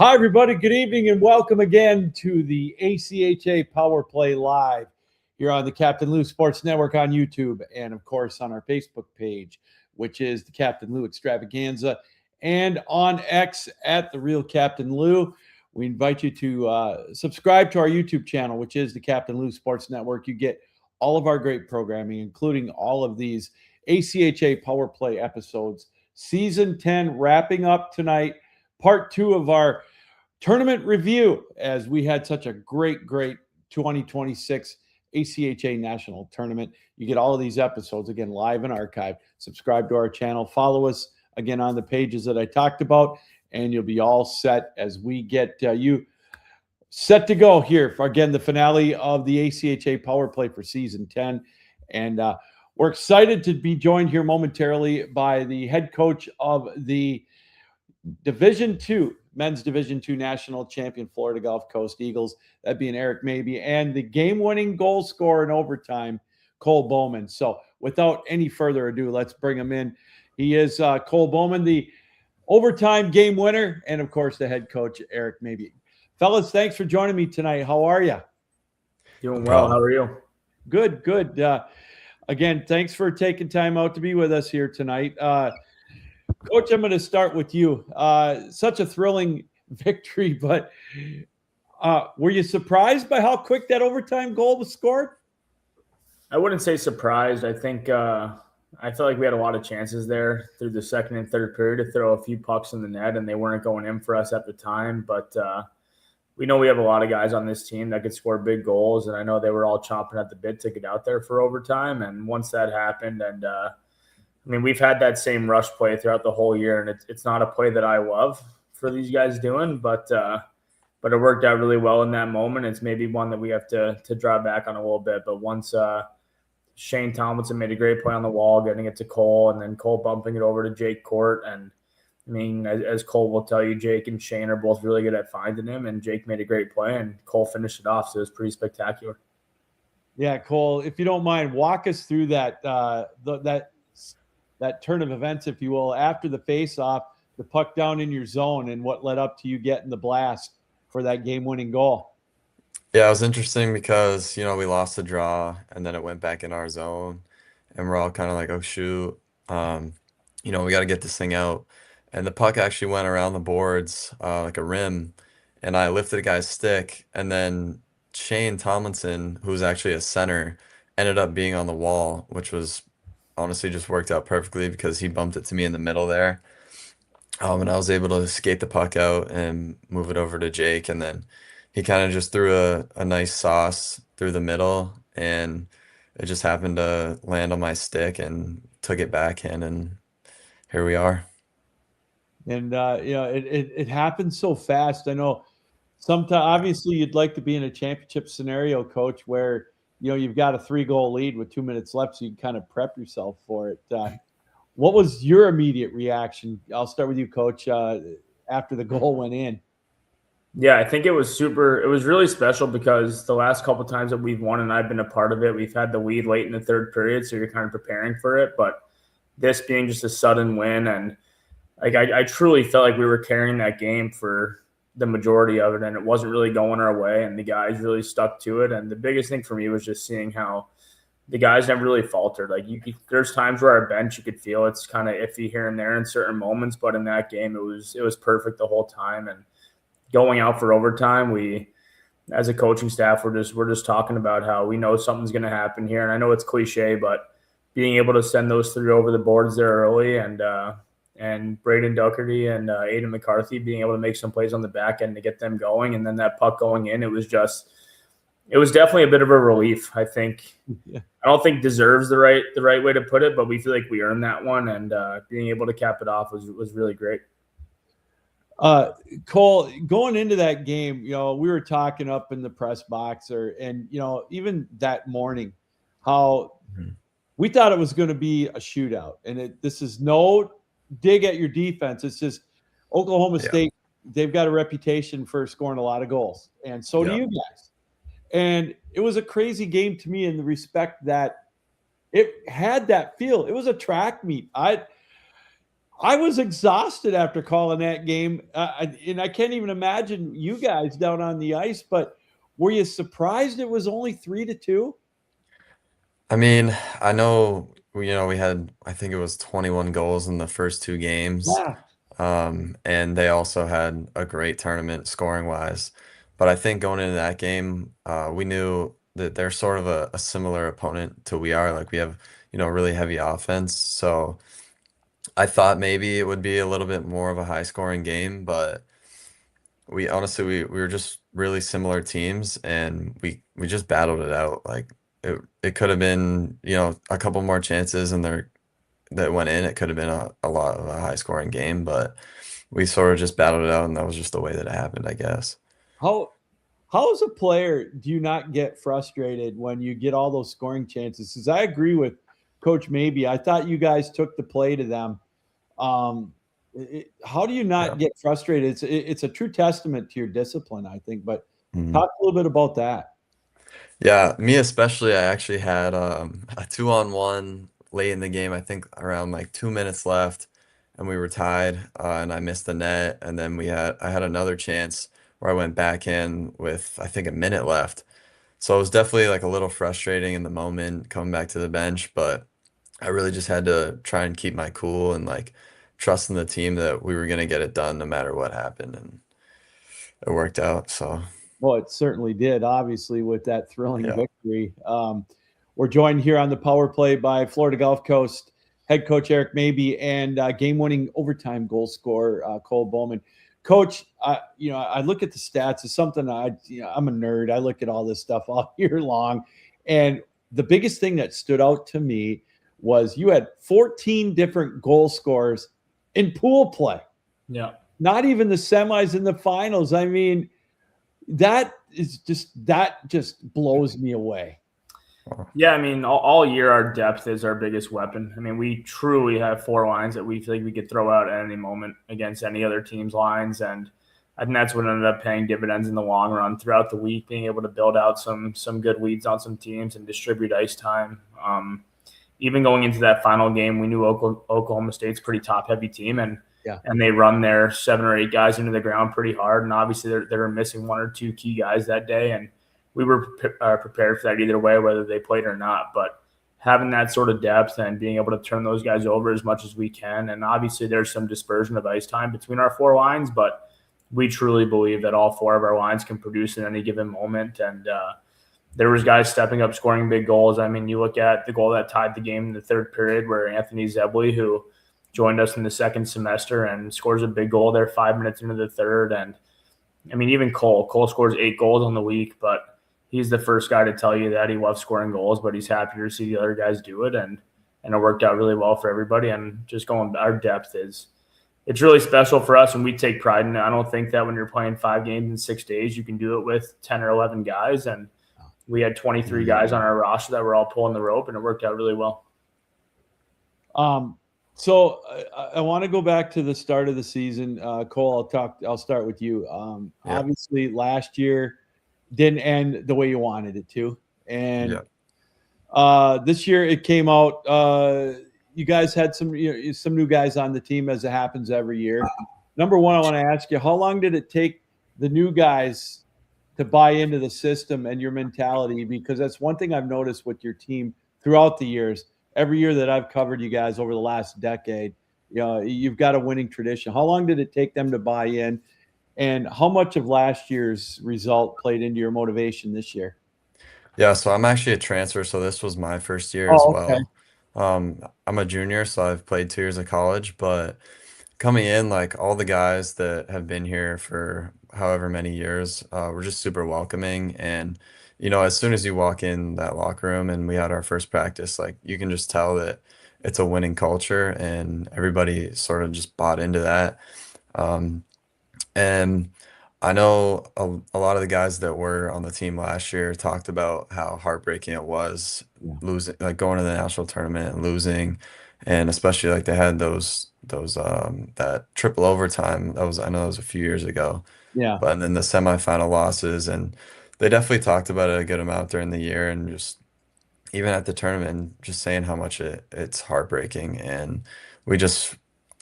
Hi, everybody. Good evening and welcome again to the ACHA Power Play Live here on the Captain Lou Sports Network on YouTube and, of course, on our Facebook page, which is the Captain Lou Extravaganza, and on X at the Real Captain Lou. We invite you to subscribe to our YouTube channel, which is the Captain Lou Sports Network. You get all of our great programming, including all of these ACHA Power Play episodes. Season 10 wrapping up tonight. Part 2 of our tournament review, as we had such a great 2026 ACHA National Tournament. You get all of these episodes, again, live and archived. Subscribe to our channel. Follow us, again, on the pages that I talked about, and you'll be all set as we get you set to go here for, again, the finale of the ACHA Power Play for Season 10. And we're excited to be joined here momentarily by the head coach of the Division II, Men's Division II National Champion Florida Gulf Coast Eagles, that being Eric Mabie, and the game-winning goal scorer in overtime, Cole Bauman. So without any further ado, let's bring him in. He is Cole Bauman, the overtime game winner, and of course the head coach, Eric Mabie. Fellas, thanks for joining me tonight. How are you? Doing well. How are you? Good. Again, thanks for taking time out to be with us here tonight. Coach, I'm going to start with you. Such a thrilling victory, but were you surprised by how quick that overtime goal was scored? I wouldn't say surprised. I think I felt like we had a lot of chances there through the second and third period to throw a few pucks in the net, and they weren't going in for us at the time. But we know we have a lot of guys on this team that could score big goals, and I know they were all chomping at the bit to get out there for overtime. And once that happened, and I mean, we've had that same rush play throughout the whole year, and it's not a play that I love for these guys doing, but it worked out really well in that moment. It's maybe one that we have to draw back on a little bit, but once Shane Tomlinson made a great play on the wall, getting it to Cole, and then Cole bumping it over to Jake Court, and I mean, as Cole will tell you, Jake and Shane are both really good at finding him, and Jake made a great play, and Cole finished it off, so it was pretty spectacular. Yeah, Cole, if you don't mind, walk us through that turn of events, if you will, after the face-off, the puck down in your zone, and what led up to you getting the blast for that game-winning goal. Yeah, it was interesting because, we lost the draw, and then it went back in our zone, and we're all kind of like, oh, shoot, we got to get this thing out. And the puck actually went around the boards like a rim, and I lifted a guy's stick, and then Shane Tomlinson, who's actually a center, ended up being on the wall, which was honestly just worked out perfectly because he bumped it to me in the middle there. And I was able to skate the puck out and move it over to Jake. And then he kind of just threw a nice sauce through the middle, and it just happened to land on my stick and took it backhand, and here we are. And, it happened so fast. I know sometimes, obviously, you'd like to be in a championship scenario, Coach, where you've got a 3-goal lead with 2 minutes left, so you can kind of prep yourself for it. What was your immediate reaction? I'll start with you, Coach, after the goal went in. Yeah, I think it was really special because the last couple of times that we've won, and I've been a part of it, we've had the lead late in the third period, so you're kind of preparing for it. But this being just a sudden win, and like I truly felt like we were carrying that game for the majority of it, and it wasn't really going our way, and the guys really stuck to it. And the biggest thing for me was just seeing how the guys never really faltered. Like there's times where our bench, you could feel it's kind of iffy here and there in certain moments, but in that game it was perfect the whole time. And going out for overtime, we as a coaching staff, we're just talking about how we know something's going to happen here. And I know it's cliche, but being able to send those 3 over the boards there early, and Braden Doherty and Aiden McCarthy being able to make some plays on the back end to get them going, and then that puck going in, it was definitely a bit of a relief. I think I don't think deserves the right way to put it, but we feel like we earned that one, and being able to cap it off was really great. Cole, going into that game, we were talking up in the press box, and even that morning, how we thought it was going to be a shootout, and this is no dig at your defense. It's just Oklahoma State, they've got a reputation for scoring a lot of goals, and so do you guys. And it was a crazy game to me in the respect that it had that feel. It was a track meet. I was exhausted after calling that game, and I can't even imagine you guys down on the ice. But were you surprised it was only 3-2? I mean, I know we had I think it was 21 goals in the first two games. Yeah. And they also had a great tournament scoring wise. But I think going into that game, we knew that they're sort of a similar opponent to we are. Like we have, really heavy offense. So I thought maybe it would be a little bit more of a high scoring game, but we honestly we were just really similar teams and we just battled it out. Like it could have been, a couple more chances and there that went in, it could have been a lot of a high scoring game, but we sort of just battled it out, and that was just the way that it happened, I guess. How how as a player do you not get frustrated when you get all those scoring chances? Because I agree with Coach Mabie. I thought you guys took the play to them. How do you Yeah. not get frustrated? It's a true testament to your discipline, I think. But Mhm. talk a little bit about that. Yeah, me especially, I actually had a 2-on-1 late in the game, I think around like 2 minutes left, and we were tied, and I missed the net, and then I had another chance where I went back in with I think a minute left. So it was definitely like a little frustrating in the moment coming back to the bench, but I really just had to try and keep my cool and like trust in the team that we were gonna get it done no matter what happened, and it worked out. So Well, it certainly did, obviously, with that thrilling yeah, victory. We're joined here on the power play by Florida Gulf Coast head coach Eric Mabie and game-winning overtime goal scorer Cole Bauman. Coach, I look at the stats. It's something I'm a nerd. I look at all this stuff all year long, and the biggest thing that stood out to me was you had 14 different goal scorers in pool play. Yeah. Not even the semis and the finals. I mean, that just blows me away. Yeah, I mean, all year our depth is our biggest weapon. I mean, we truly have four lines that we feel like we could throw out at any moment against any other team's lines, and I think that's what ended up paying dividends in the long run throughout the week, being able to build out some good leads on some teams and distribute ice time. Even going into that final game, we knew Oklahoma State's a pretty top heavy team, and Yeah. and they run their 7 or 8 guys into the ground pretty hard, and obviously they were missing one or two key guys that day, and we were prepared for that either way, whether they played or not. But having that sort of depth and being able to turn those guys over as much as we can, and obviously there's some dispersion of ice time between our four lines, but we truly believe that all four of our lines can produce in any given moment. And there was guys stepping up, scoring big goals. I mean, you look at the goal that tied the game in the third period where Anthony Zebley, who joined us in the second semester and scores a big goal there 5 minutes into the third. And I mean, even Cole scores 8 goals on the week, but he's the first guy to tell you that he loves scoring goals, but he's happy to see the other guys do it. And it worked out really well for everybody. And just going, our depth it's really special for us, and we take pride in it. I don't think that when you're playing 5 games in 6 days, you can do it with 10 or 11 guys. And we had 23 guys on our roster that were all pulling the rope, and it worked out really well. So I want to go back to the start of the season. Cole, I'll start with you. Yeah. Obviously last year didn't end the way you wanted it to. And this year it came out, you guys had some new guys on the team, as it happens every year. Number one, I want to ask you, how long did it take the new guys to buy into the system and your mentality? Because that's one thing I've noticed with your team throughout the years. Every year that I've covered you guys over the last decade, you've got a winning tradition. How long did it take them to buy in, and how much of last year's result played into your motivation this year? Yeah, so I'm actually a transfer, so this was my first year as Oh, okay. well. I'm a junior, so I've played 2 years of college, but coming in, like all the guys that have been here for however many years, were just super welcoming. And, as soon as you walk in that locker room and we had our first practice, like you can just tell that it's a winning culture and everybody sort of just bought into that. Um, and I know a lot of the guys that were on the team last year talked about how heartbreaking it was Yeah. losing, like going to the national tournament and losing, and especially like they had those that triple overtime. I know that was a few years ago, Yeah. but and then the semifinal losses, and they definitely talked about it a good amount during the year, and just even at the tournament, just saying how much it's heartbreaking, and we just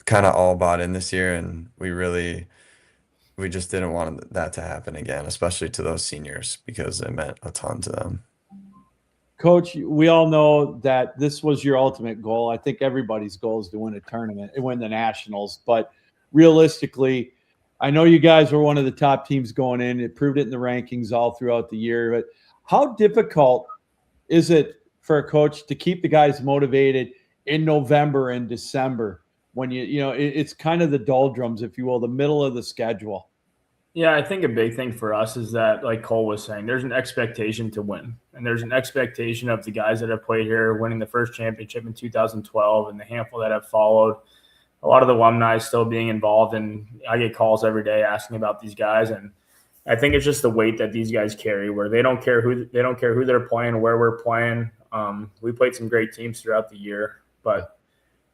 kind of all bought in this year, and we just didn't want that to happen again, especially to those seniors because it meant a ton to them. Coach, we all know that this was your ultimate goal. I think everybody's goal is to win a tournament and win the Nationals. But realistically, I know you guys were one of the top teams going in. It proved it in the rankings all throughout the year. But how difficult is it for a coach to keep the guys motivated in November and December when it's kind of the doldrums, if you will, the middle of the schedule? Yeah, I think a big thing for us is that, like Cole was saying, there's an expectation to win. And there's an expectation of the guys that have played here winning the first championship in 2012 and the handful that have followed. A lot of the alumni still being involved, and I get calls every day asking about these guys. And I think it's just the weight that these guys carry, where they don't care who they're playing or where we're playing. We played some great teams throughout the year, but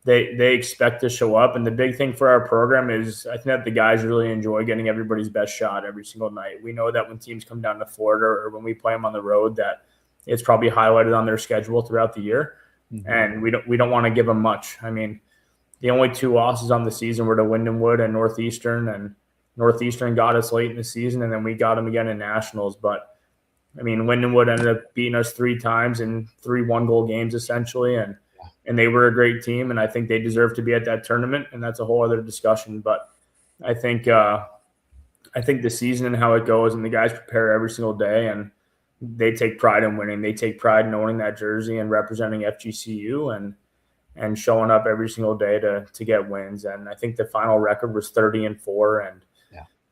they expect to show up. And the big thing for our program is I think that the guys really enjoy getting everybody's best shot every single night. We know that when teams come down to Florida or when we play them on the road, that it's probably highlighted on their schedule throughout the year. Mm-hmm. And we don't want to give them much. I mean, the only 2 losses on the season were to Lindenwood and Northeastern, and Northeastern got us late in the season, and then we got them again in Nationals. But, I mean, Lindenwood ended up beating us 3 times in 3 one-goal games essentially, and they were a great team, and I think they deserve to be at that tournament, and that's a whole other discussion. But I think the season and how it goes, and the guys prepare every single day, and they take pride in winning. They take pride in owning that jersey and representing FGCU and showing up every single day to get wins. And I think the final record was 30-4. And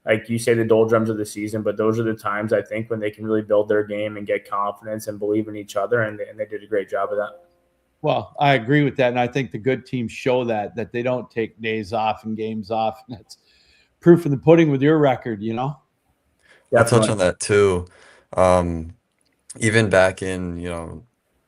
like you say, the doldrums of the season, but those are the times I think when they can really build their game and get confidence and believe in each other, and they did a great job of that. Well, I agree with that, and I think the good teams show that they don't take days off and games off. And that's proof in the pudding with your record, I'll touch on that too. Even back in,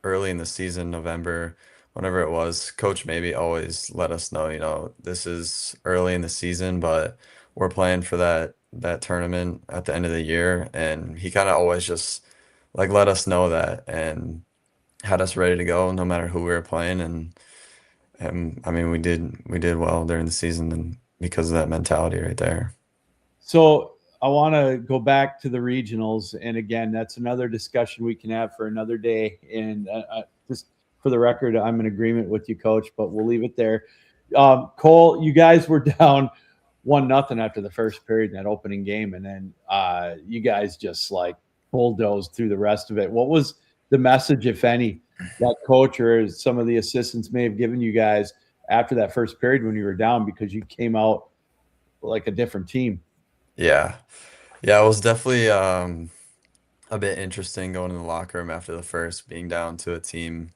early in the season, November, whenever it was, Coach Mabie always let us know, this is early in the season, but we're playing for that tournament at the end of the year. And he kind of always just like let us know that and had us ready to go no matter who we were playing. And I mean, we did well during the season and because of that mentality right there. So I want to go back to the regionals. And again, that's another discussion we can have for another day. And just for the record, I'm in agreement with you, Coach, but we'll leave it there. Cole, you guys were down 1-0 after the first period in that opening game. And then you guys just like bulldozed through the rest of it. What was the message, if any, that coach or some of the assistants may have given you guys after that first period when you were down, because you came out like a different team? Yeah, it was definitely a bit interesting going in the locker room after the first, being down to a team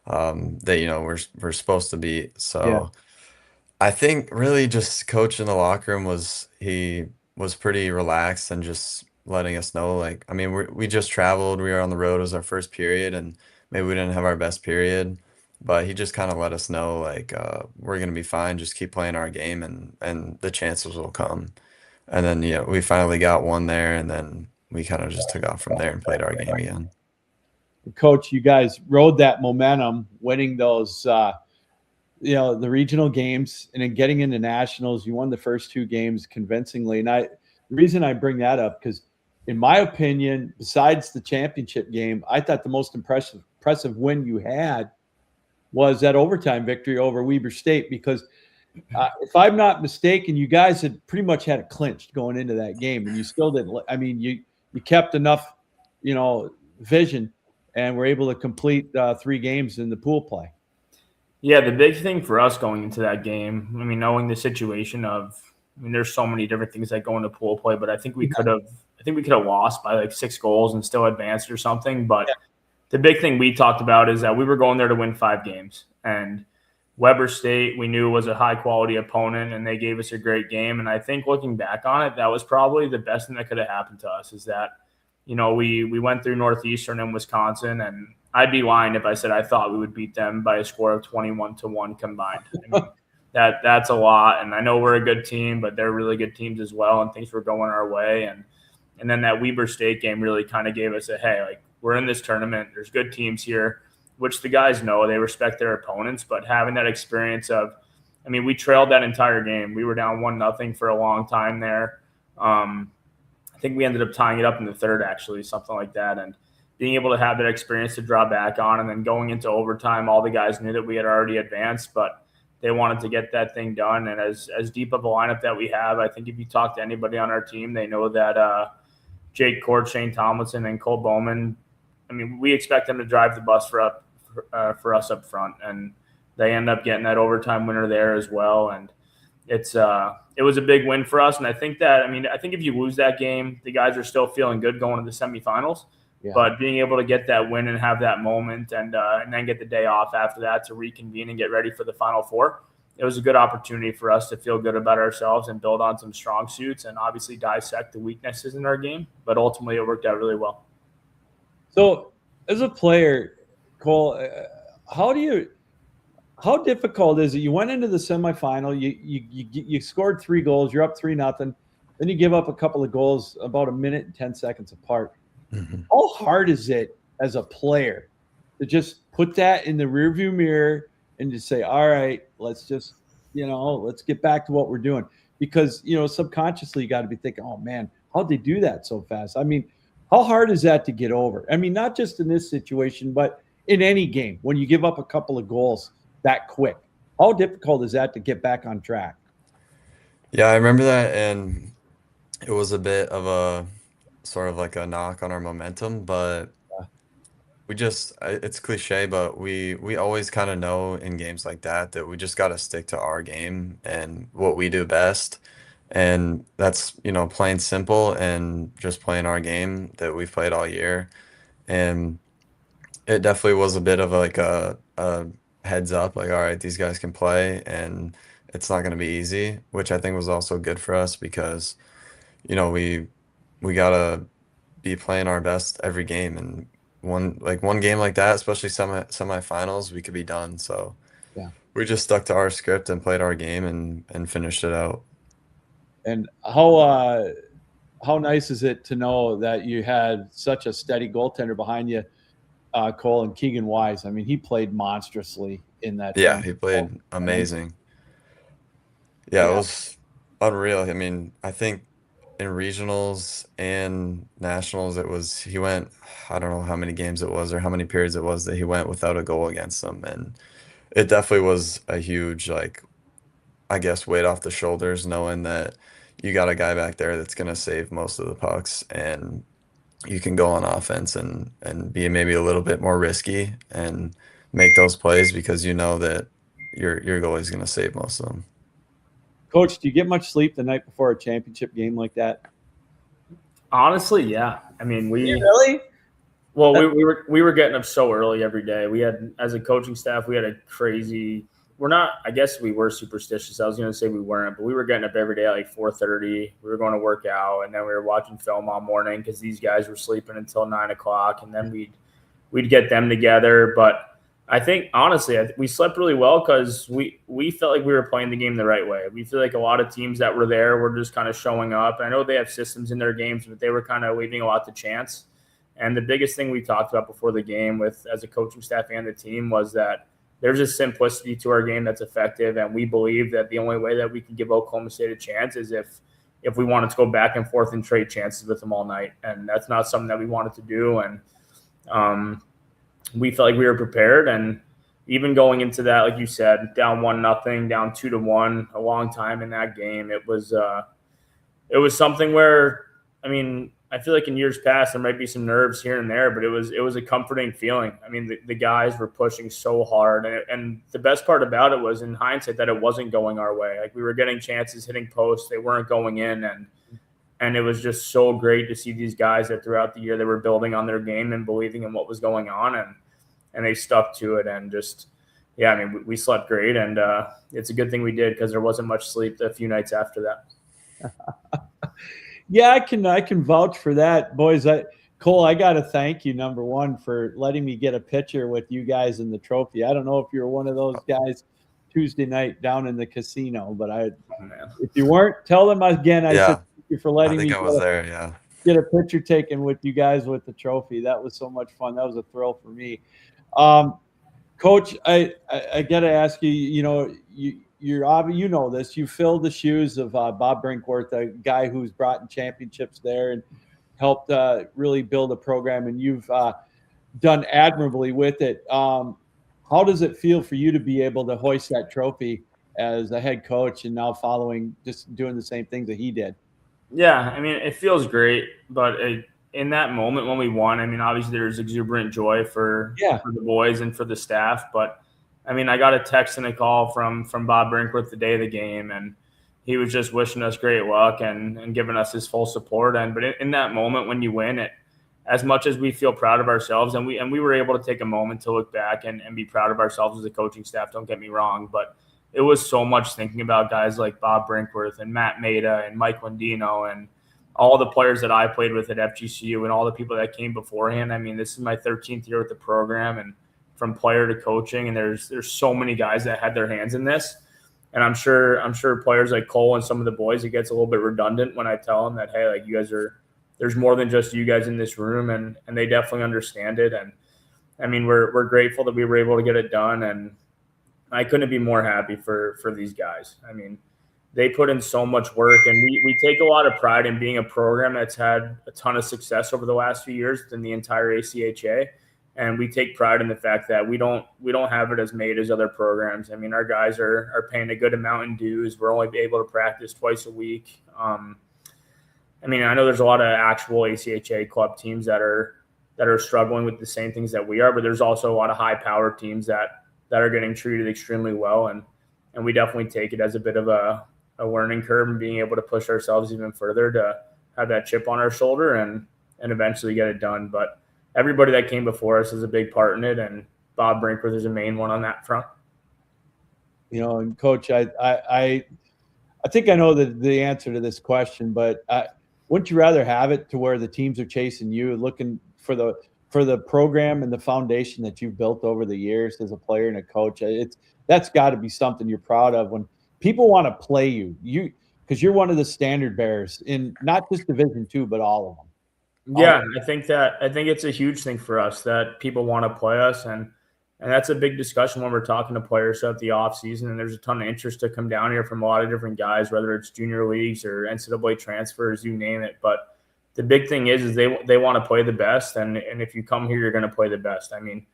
that we're supposed to beat. So I think really just coach in the locker room was pretty relaxed and just letting us know, like, I mean, we just traveled, we were on the road, it was our first period, and maybe we didn't have our best period, but he just kind of let us know, like, we're gonna be fine, just keep playing our game, and the chances will come. And then we finally got one there, and then we kind of just took off from there and played our game again. Coach, you guys rode that momentum, winning those the regional games and then getting into nationals. You won the first 2 games convincingly. And the reason I bring that up, because in my opinion, besides the championship game, I thought the most impressive win you had was that overtime victory over Weber State, because if I'm not mistaken, you guys had pretty much had it clinched going into that game, and you still didn't. I mean, you kept enough, vision, and were able to complete 3 games in the pool play. Yeah, the big thing for us going into that game, I mean, knowing the situation there's so many different things that go into pool play, but I think we could have lost by like 6 goals and still advanced or something. But the big thing we talked about is that we were going there to win 5 games, and Weber State, we knew, was a high-quality opponent, and they gave us a great game. And I think looking back on it, that was probably the best thing that could have happened to us, is that, we went through Northeastern and Wisconsin, and I'd be lying if I said I thought we would beat them by a score of 21-1 combined. I mean, that's a lot, and I know we're a good team, but they're really good teams as well, and things were going our way. And then that Weber State game really kind of gave us a, hey, like, we're in this tournament, there's good teams here, which the guys know, they respect their opponents, but having that experience of I mean, we trailed that entire game. We were down 1-0 for a long time there. I think we ended up tying it up in the third, actually, something like that. And being able to have that experience to draw back on, and then going into overtime, all the guys knew that we had already advanced, but they wanted to get that thing done. And as deep of a lineup that we have, I think if you talk to anybody on our team, they know that Jake Court, Shane Tomlinson, and Cole Bauman, I mean, we expect them to drive the bus for us up front, and they end up getting that overtime winner there as well. And it was a big win for us. And I think if you lose that game, the guys are still feeling good going to the semifinals. Yeah. But being able to get that win and have that moment and then get the day off after that to reconvene and get ready for the Final Four, it was a good opportunity for us to feel good about ourselves and build on some strong suits and obviously dissect the weaknesses in our game. But ultimately, it worked out really well. So as a player, Cole, how difficult is it? You went into the semifinal, you scored 3 goals, you're up 3-0, then you give up a couple of goals about 1 minute and 10 seconds apart. Mm-hmm. How hard is it as a player to just put that in the rearview mirror and just say, all right, let's just, let's get back to what we're doing? Because, subconsciously you got to be thinking, oh man, how'd they do that so fast? I mean, how hard is that to get over? I mean, not just in this situation, but in any game when you give up a couple of goals that quick. How difficult is that to get back on track? Yeah, I remember that, and it was a bit of a sort of like a knock on our momentum, but it's cliche, but we always kind of know in games like that we just got to stick to our game and what we do best. And that's, playing simple and just playing our game that we've played all year. And it definitely was a bit of like a heads up, like, all right, these guys can play and it's not going to be easy, which I think was also good for us because, we got to be playing our best every game. And one game like that, especially semifinals, we could be done. So yeah, we just stuck to our script and played our game and finished it out. And how nice is it to know that you had such a steady goaltender behind you, Cole, and Keegan Wise? I mean, he played monstrously in that. Yeah, he played amazing. Yeah, it was unreal. I mean, I think in regionals and nationals, he went, I don't know how many games it was or how many periods it was that he went without a goal against them. And it definitely was a huge, like, I guess, weight off the shoulders, knowing that you got a guy back there that's going to save most of the pucks and you can go on offense and be maybe a little bit more risky and make those plays because you know that your goalie is going to save most of them. Coach, do you get much sleep the night before a championship game like that? Honestly, yeah. I mean, really? Well, we were getting up so early every day. We had, as a coaching staff, we had a crazy. I guess we were superstitious. I was going to say we weren't, but we were getting up every day at like 4:30. We were going to work out, and then we were watching film all morning because these guys were sleeping until 9 o'clock, and then we'd get them together. But I think, honestly, we slept really well because we felt like we were playing the game the right way. We feel like a lot of teams that were there were just kind of showing up. I know they have systems in their games, but they were kind of leaving a lot to chance. And the biggest thing we talked about before the game as a coaching staff and the team was that there's a simplicity to our game that's effective, and we believe that the only way that we can give Oklahoma State a chance is if we wanted to go back and forth and trade chances with them all night. And that's not something that we wanted to do. And we felt like we were prepared, and even going into that, like you said, down 1-0, down 2-1, a long time in that game. It was something where, I mean, I feel like in years past there might be some nerves here and there, but it was a comforting feeling. I mean, the guys were pushing so hard, and the best part about it was, in hindsight, that it wasn't going our way. Like, we were getting chances, hitting posts, they weren't going in, and it was just so great to see these guys that throughout the year they were building on their game and believing in what was going on, and they stuck to it. And just, yeah, I mean, we slept great, and it's a good thing we did because there wasn't much sleep a few nights after that. Yeah, I can vouch for that, boys. Cole, I got to thank you, number one, for letting me get a picture with you guys in the trophy. I don't know if you were one of those guys Tuesday night down in the casino, but if you weren't, tell them again. I said thank you for letting me get a picture taken with you guys with the trophy. That was so much fun. That was a thrill for me. Coach, I got to ask you, you know this. You filled the shoes of Bob Brinkworth, a guy who's brought in championships there and helped really build a program, and you've done admirably with it. How does it feel for you to be able to hoist that trophy as a head coach and now just doing the same things that he did? Yeah, I mean, it feels great, but in that moment when we won, I mean, obviously there's exuberant joy for the boys and for the staff. But I mean, I got a text and a call from Bob Brinkworth the day of the game, and he was just wishing us great luck and giving us his full support. But in that moment when you win it, as much as we feel proud of ourselves, and we were able to take a moment to look back and be proud of ourselves as a coaching staff, don't get me wrong, but it was so much thinking about guys like Bob Brinkworth and Matt Maida and Mike Lindino and all the players that I played with at FGCU and all the people that came beforehand. I mean, this is my 13th year with the program, and from player to coaching, and there's so many guys that had their hands in this. And I'm sure players like Cole and some of the boys, it gets a little bit redundant when I tell them that, hey, like, you guys there's more than just you guys in this room, and they definitely understand it. And I mean, we're grateful that we were able to get it done, and I couldn't be more happy for these guys. I mean, they put in so much work, and we take a lot of pride in being a program that's had a ton of success over the last few years within the entire ACHA. And we take pride in the fact that we don't have it as made as other programs. I mean, our guys are paying a good amount in dues. We're only able to practice twice a week. I mean, I know there's a lot of actual ACHA club teams that are struggling with the same things that we are, but there's also a lot of high-powered teams that are getting treated extremely well, and we definitely take it as a bit of a learning curve and being able to push ourselves even further to have that chip on our shoulder and eventually get it done. But everybody that came before us is a big part in it, and Bob Brinkworth is a main one on that front. You know, and Coach, I think I know the answer to this question, but wouldn't you rather have it to where the teams are chasing you, looking for the program and the foundation that you've built over the years as a player and a coach? That's got to be something you're proud of when people want to play you, because you're one of the standard bearers in not just Division II, but all of them. Yeah, I think it's a huge thing for us that people want to play us, and that's a big discussion when we're talking to players throughout the off season. And there's a ton of interest to come down here from a lot of different guys, whether it's junior leagues or NCAA transfers, you name it. But the big thing is they want to play the best, and if you come here, you're going to play the best. I mean,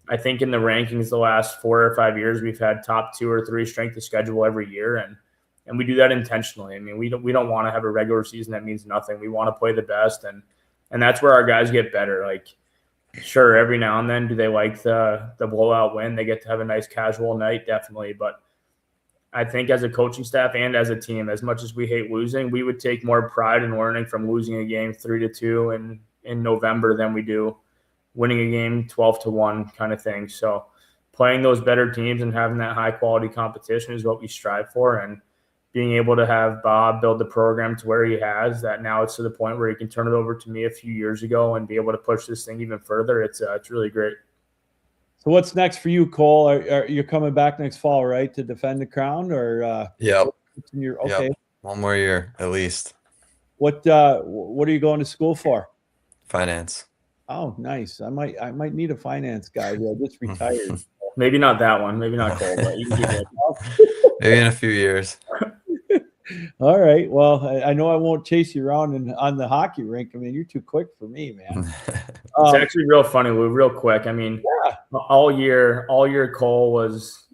I think in the rankings the last 4 or 5 years, we've had top 2 or 3 strength of schedule every year, and we do that intentionally. I mean, we don't want to have a regular season that means nothing. We want to play the best, and that's where our guys get better. Like, sure, every now and then do they like the blowout win? They get to have a nice casual night, definitely. But I think as a coaching staff and as a team, as much as we hate losing, we would take more pride in learning from losing a game 3-2 in November than we do winning a game 12-1 kind of thing. So playing those better teams and having that high quality competition is what we strive for. And being able to have Bob build the program to where he has, that now it's to the point where he can turn it over to me a few years ago and be able to push this thing even further. It's really great. So what's next for you, Cole? Are you coming back next fall, right, to defend the crown? Or Yep. Okay. Yep. One more year at least. What are you going to school for? Finance. Oh, nice. I might need a finance guy who I just retired. Maybe not that one. Maybe not Cole, but you can do that. Maybe in a few years. All right. Well, I know I won't chase you around on the hockey rink. I mean, you're too quick for me, man. It's actually real funny, Lou, real quick. I mean, all year Cole was,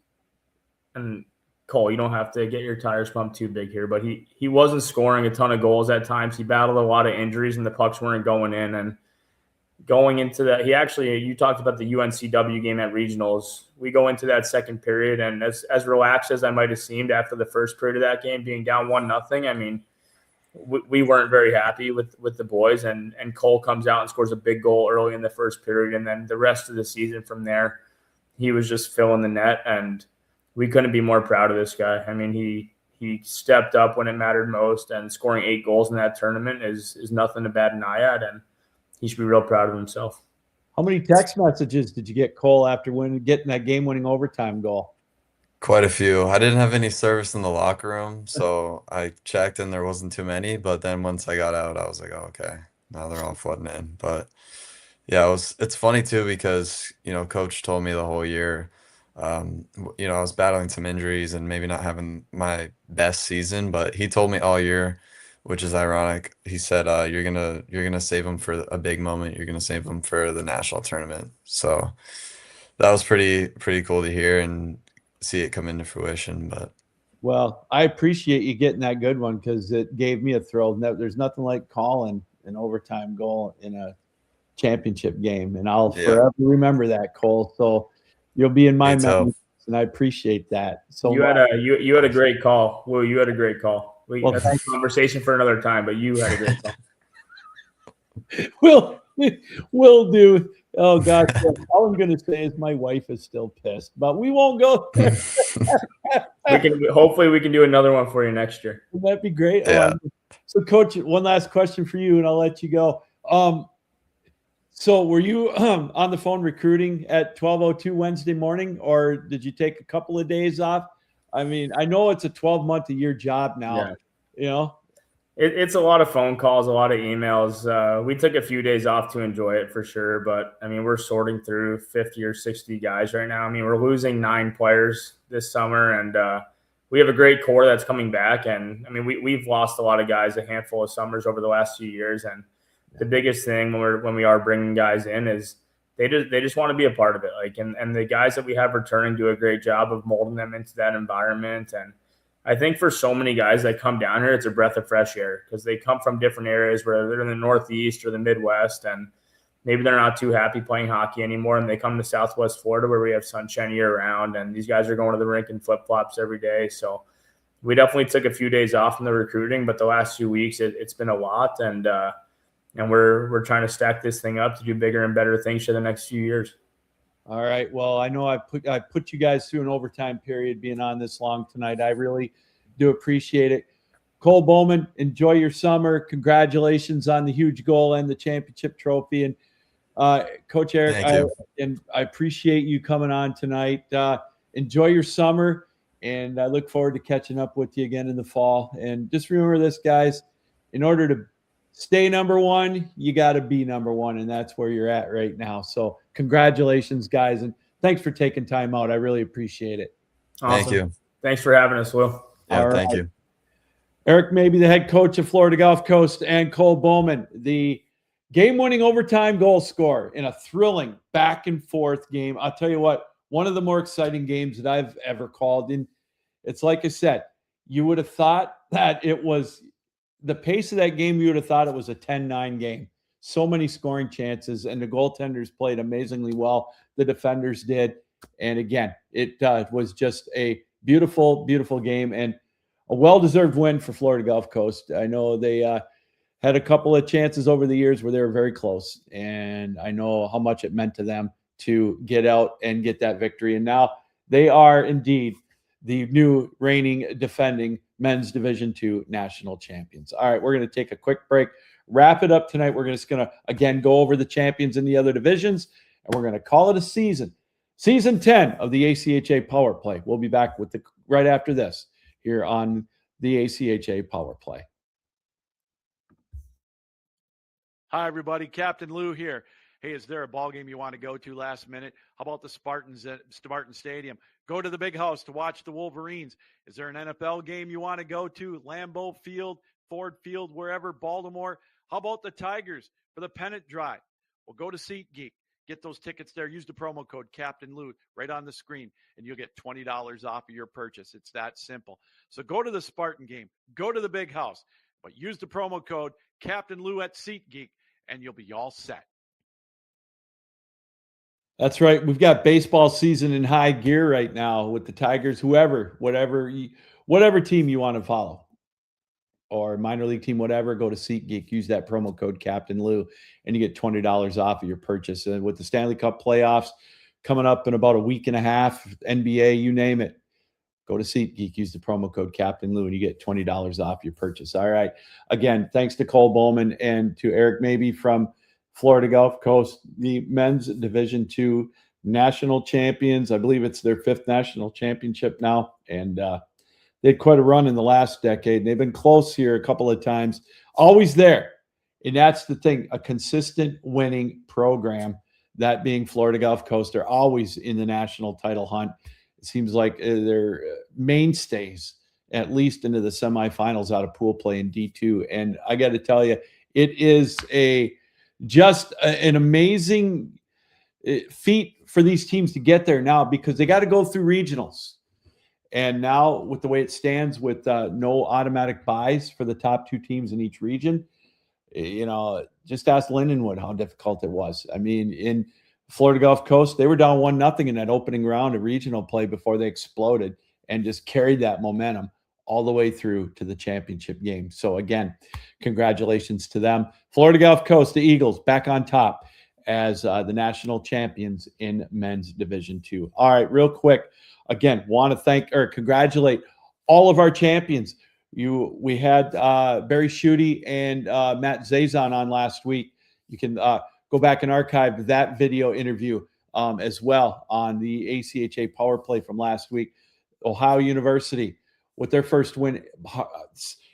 and Cole, you don't have to get your tires pumped too big here, but he wasn't scoring a ton of goals at times. He battled a lot of injuries and the pucks weren't going in. And going into that, you talked about the UNCW game at regionals. We go into that second period, and as relaxed as I might have seemed after the first period of that game, being down 1-0, I mean, we weren't very happy with the boys. And Cole comes out and scores a big goal early in the first period, and then the rest of the season from there, he was just filling the net, and we couldn't be more proud of this guy. I mean, he stepped up when it mattered most, and scoring 8 goals in that tournament is nothing to bat an eye at, and he should be real proud of himself. How many text messages did you get, Cole, after getting that game-winning overtime goal? Quite a few. I didn't have any service in the locker room, so I checked and there wasn't too many. But then once I got out, I was like, oh, okay, now they're all flooding in. But yeah, it's funny too because, Coach told me the whole year, I was battling some injuries and maybe not having my best season, but he told me all year, which is ironic. He said, you're gonna save him for a big moment. You're gonna save him for the national tournament." So that was pretty cool to hear and see it come into fruition. But Well, I appreciate you getting that good one because it gave me a thrill. There's nothing like calling an overtime goal in a championship game, and I'll yeah, forever remember that, Cole. So you'll be in my me too. memory, and I appreciate that so You much. had a great call. Will, you had a great call. Well, That's a conversation for another time, but you had a great call. We'll do. Oh gosh, all I'm going to say is my wife is still pissed, but we won't go there. Hopefully we can do another one for you next year. Would that be great? Yeah. So, Coach, one last question for you, and I'll let you go. So, were you on the phone recruiting at 12:02 Wednesday morning, or did you take a couple of days off? I mean, I know it's a 12-month-a-year job now. Yeah. You know, It's a lot of phone calls, a lot of emails. We took a few days off to enjoy it for sure, but I mean, we're sorting through 50 or 60 guys right now. I mean, we're losing 9 players this summer, and we have a great core that's coming back. And I mean, we've lost a lot of guys a handful of summers over the last few years. And the biggest thing when we are bringing guys in is they just want to be a part of it. Like, and the guys that we have returning do a great job of molding them into that environment. And I think for so many guys that come down here, it's a breath of fresh air because they come from different areas, whether they're in the Northeast or the Midwest, and maybe they're not too happy playing hockey anymore. And they come to Southwest Florida where we have sunshine year round, and these guys are going to the rink in flip flops every day. So we definitely took a few days off from the recruiting, but the last few weeks it's been a lot, and we're trying to stack this thing up to do bigger and better things for the next few years. all right. Well, I know I put you guys through an overtime period being on this long tonight. I really do appreciate it. Cole Bauman, enjoy your summer. Congratulations on the huge goal and the championship trophy. And Coach Eric, I appreciate you coming on tonight. Enjoy your summer, and I look forward to catching up with you again in the fall. And just remember this, guys, in order to stay number one, you got to be number one, and that's where you're at right now. So congratulations, guys, and thanks for taking time out. I really appreciate it. Awesome. Thank you. Thanks for having us, Will. Yeah, thank you. Eric Mabie, the head coach of Florida Gulf Coast, and Cole Bauman, the game-winning overtime goal scorer in a thrilling back-and-forth game. I'll tell you what, one of the more exciting games that I've ever called. And it's like I said, you would have thought that it was the pace of that game, you would have thought it was a 10-9 game. So many scoring chances, and the goaltenders played amazingly well. The defenders did. And again, it was just a beautiful, beautiful game and a well-deserved win for Florida Gulf Coast. I know they had a couple of chances over the years where they were very close, and I know how much it meant to them to get out and get that victory. And now they are indeed the new reigning defending men's Division II national champions. All right, we're going to take a quick break, wrap it up tonight. We're just going to, again, go over the champions in the other divisions, and we're going to call it a season. Season 10 of the ACHA Power Play. We'll be back with right after this here on the ACHA Power Play. Hi, everybody. Captain Lou here. Hey, is there a ball game you want to go to last minute? How about the Spartans at Spartan Stadium? Go to the Big House to watch the Wolverines. Is there an NFL game you want to go to? Lambeau Field, Ford Field, wherever, Baltimore. How about the Tigers for the pennant drive? Well, go to SeatGeek. Get those tickets there. Use the promo code Captain Lou right on the screen, and you'll get $20 off of your purchase. It's that simple. So go to the Spartan game. Go to the Big House. But use the promo code Captain Lou at SeatGeek, and you'll be all set. That's right. We've got baseball season in high gear right now with the Tigers, whatever team you want to follow, or minor league team, whatever, go to SeatGeek, use that promo code Captain Lou, and you get $20 off of your purchase. And with the Stanley Cup playoffs coming up in about a week and a half, NBA, you name it, go to SeatGeek, use the promo code Captain Lou, and you get $20 off your purchase. All right. Again, thanks to Cole Bauman and to Eric Mabie from Florida Gulf Coast, the men's Division II national champions. I believe it's their 5th national championship now. And they had quite a run in the last decade. They've been close here a couple of times, always there. And that's the thing, a consistent winning program that being Florida Gulf Coast. They're always in the national title hunt. It seems like they're mainstays, at least into the semifinals out of pool play in D2. And I got to tell you, it is just an amazing feat for these teams to get there now, because they got to go through regionals. And now with the way it stands, with no automatic buys for the top 2 teams in each region, just ask Lindenwood how difficult it was. I mean, in Florida Gulf Coast, they were down 1-0 in that opening round of regional play before they exploded and just carried that momentum all the way through to the championship game. So again, congratulations to them. Florida Gulf Coast, the Eagles, back on top as the national champions in men's Division II. All right, real quick, again, want to congratulate all of our champions. We had Barry Schutte and Matt Zazon on last week. You can go back and archive that video interview as well on the ACHA Power Play from last week. Ohio University with their first win.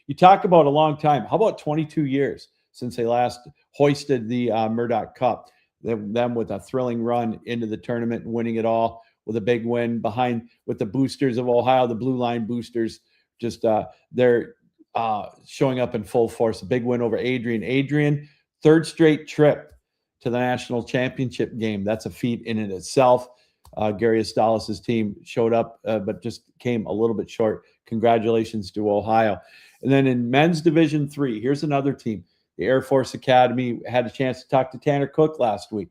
You talk about a long time. How about 22 years since they last hoisted the Murdoch Cup? Them with a thrilling run into the tournament and winning it all with a big win behind with the boosters of Ohio, the Blue Line boosters. Just they're showing up in full force. A big win over Adrian. Adrian, 3rd straight trip to the national championship game. That's a feat in and itself. Gary Astalis' team showed up, but just came a little bit short. Congratulations to Ohio. And then in men's Division III, here's another team. The Air Force Academy. Had a chance to talk to Tanner Cook last week.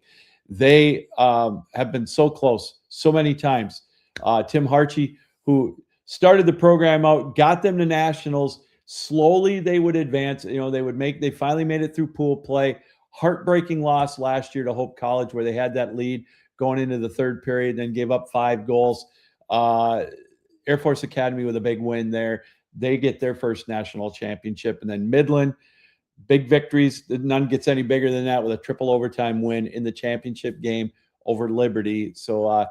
They have been so close so many times. Tim Harchie, who started the program out, got them to nationals. Slowly they would advance. They finally made it through pool play. Heartbreaking loss last year to Hope College, where they had that lead going into the 3rd period, then gave up 5 goals. Air Force Academy with a big win there. They get their first national championship. And then Midland, big victories. None gets any bigger than that, with a triple overtime win in the championship game over Liberty. So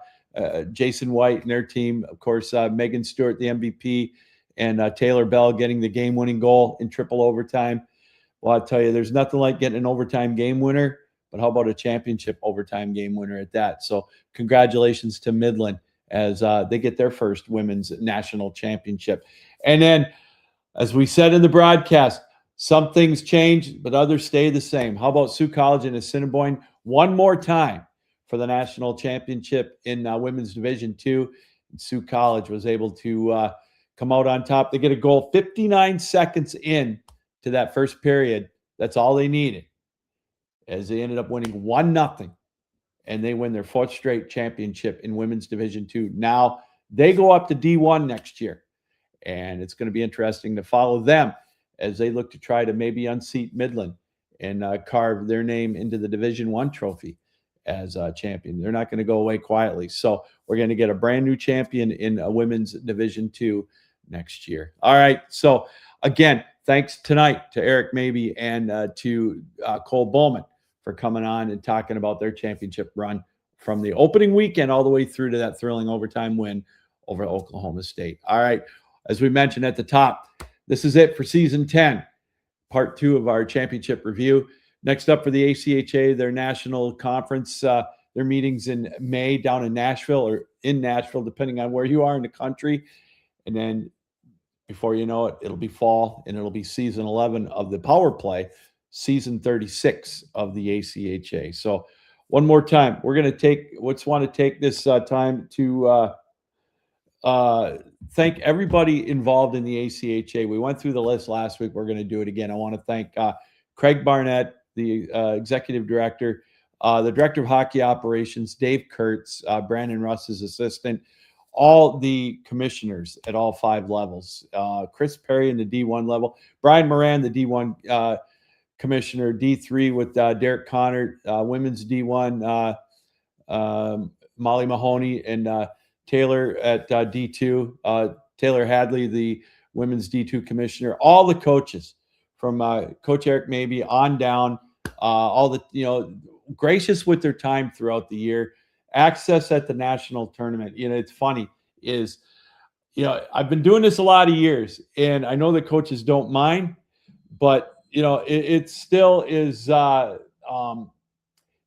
Jason White and their team, of course, Megan Stewart, the MVP, and Taylor Bell getting the game-winning goal in triple overtime. Well, I'll tell you, there's nothing like getting an overtime game winner, but how about a championship overtime game winner at that? So congratulations to Midland as they get their first women's national championship. And then, as we said in the broadcast, some things change, but others stay the same. How about Sioux College and Assiniboine one more time for the national championship in women's Division II? Sioux College was able to come out on top. They get a goal 59 seconds in to that first period. That's all they needed, as they ended up winning 1-0, and they win their 4th straight championship in women's Division II. Now they go up to D1 next year, and it's going to be interesting to follow them as they look to try to maybe unseat Midland and carve their name into the Division I trophy as a champion. They're not going to go away quietly. So we're going to get a brand new champion in a women's Division II next year. All right. So again, thanks tonight to Eric Mabie and to Cole Bauman for coming on and talking about their championship run from the opening weekend all the way through to that thrilling overtime win over Oklahoma State. All right. As we mentioned at the top, this is it for season 10, part 2 of our championship review. Next up for the ACHA, their national conference, their meetings in May down in Nashville, or in Nashville, depending on where you are in the country. And then before you know it, it'll be fall, and it'll be season 11 of the Power Play, season 36 of the ACHA. So one more time, we're going to want to take this time to thank everybody involved in the ACHA. We went through the list last week. We're going to do it again. I want to thank Craig Barnett, the executive director, the director of hockey operations, Dave Kurtz, Brandon Russ's assistant, all the commissioners at all 5 levels, Chris Perry in the D1 level, Brian Moran, the D1 commissioner, D3 with Derek Connor, women's D1, Molly Mahoney, and Taylor at D2, Taylor Hadley, the women's D2 commissioner, all the coaches from Coach Eric Mabie on down, all the, gracious with their time throughout the year, access at the national tournament. It's funny is, I've been doing this a lot of years, and I know the coaches don't mind, but it still is,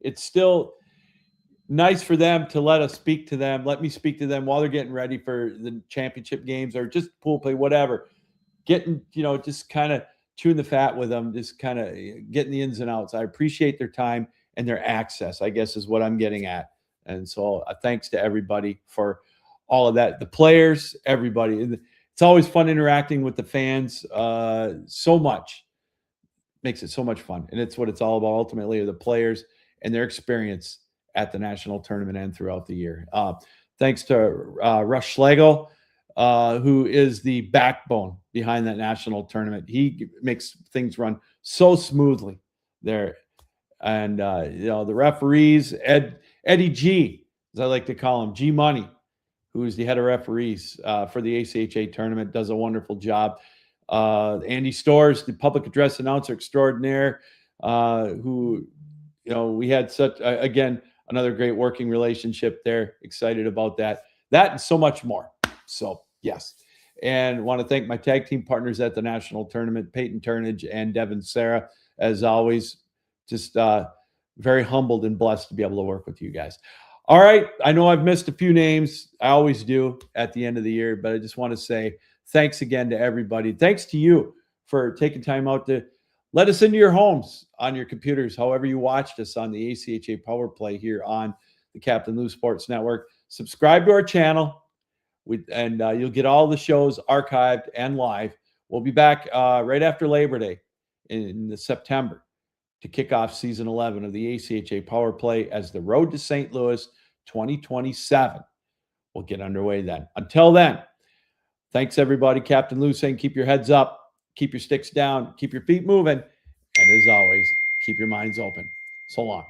it's still, nice for them to let us speak to them. Let me speak to them while they're getting ready for the championship games or just pool play, whatever. Getting, just kind of chewing the fat with them, just kind of getting the ins and outs. I appreciate their time and their access, I guess is what I'm getting at. And so thanks to everybody for all of that. The players, everybody. It's always fun interacting with the fans. So much. Makes it so much fun. And it's what it's all about ultimately, are the players and their experience at the national tournament and throughout the year. Thanks to Rush Schlegel, who is the backbone behind that national tournament. He makes things run so smoothly there. And, the referees, Eddie G, as I like to call him, G Money, who is the head of referees for the ACHA tournament, does a wonderful job. Andy Storrs, the public address announcer extraordinaire, who, we had such, again, another great working relationship there. Excited about that and so much more. So, yes. And want to thank my tag team partners at the national tournament, Peyton Turnage and Devin Sarah, as always. Just very humbled and blessed to be able to work with you guys. All right. I know I've missed a few names. I always do at the end of the year, but I just want to say thanks again to everybody. Thanks to you for taking time out to let us into your homes, on your computers, however you watched us on the ACHA Power Play here on the Captain Lou Sports Network. Subscribe to our channel, and you'll get all the shows archived and live. We'll be back right after Labor Day in September to kick off season 11 of the ACHA Power Play as the Road to St. Louis 2027 will get underway then. Until then, thanks everybody. Captain Lou saying keep your heads up, keep your sticks down, keep your feet moving, and as always, keep your minds open. So long.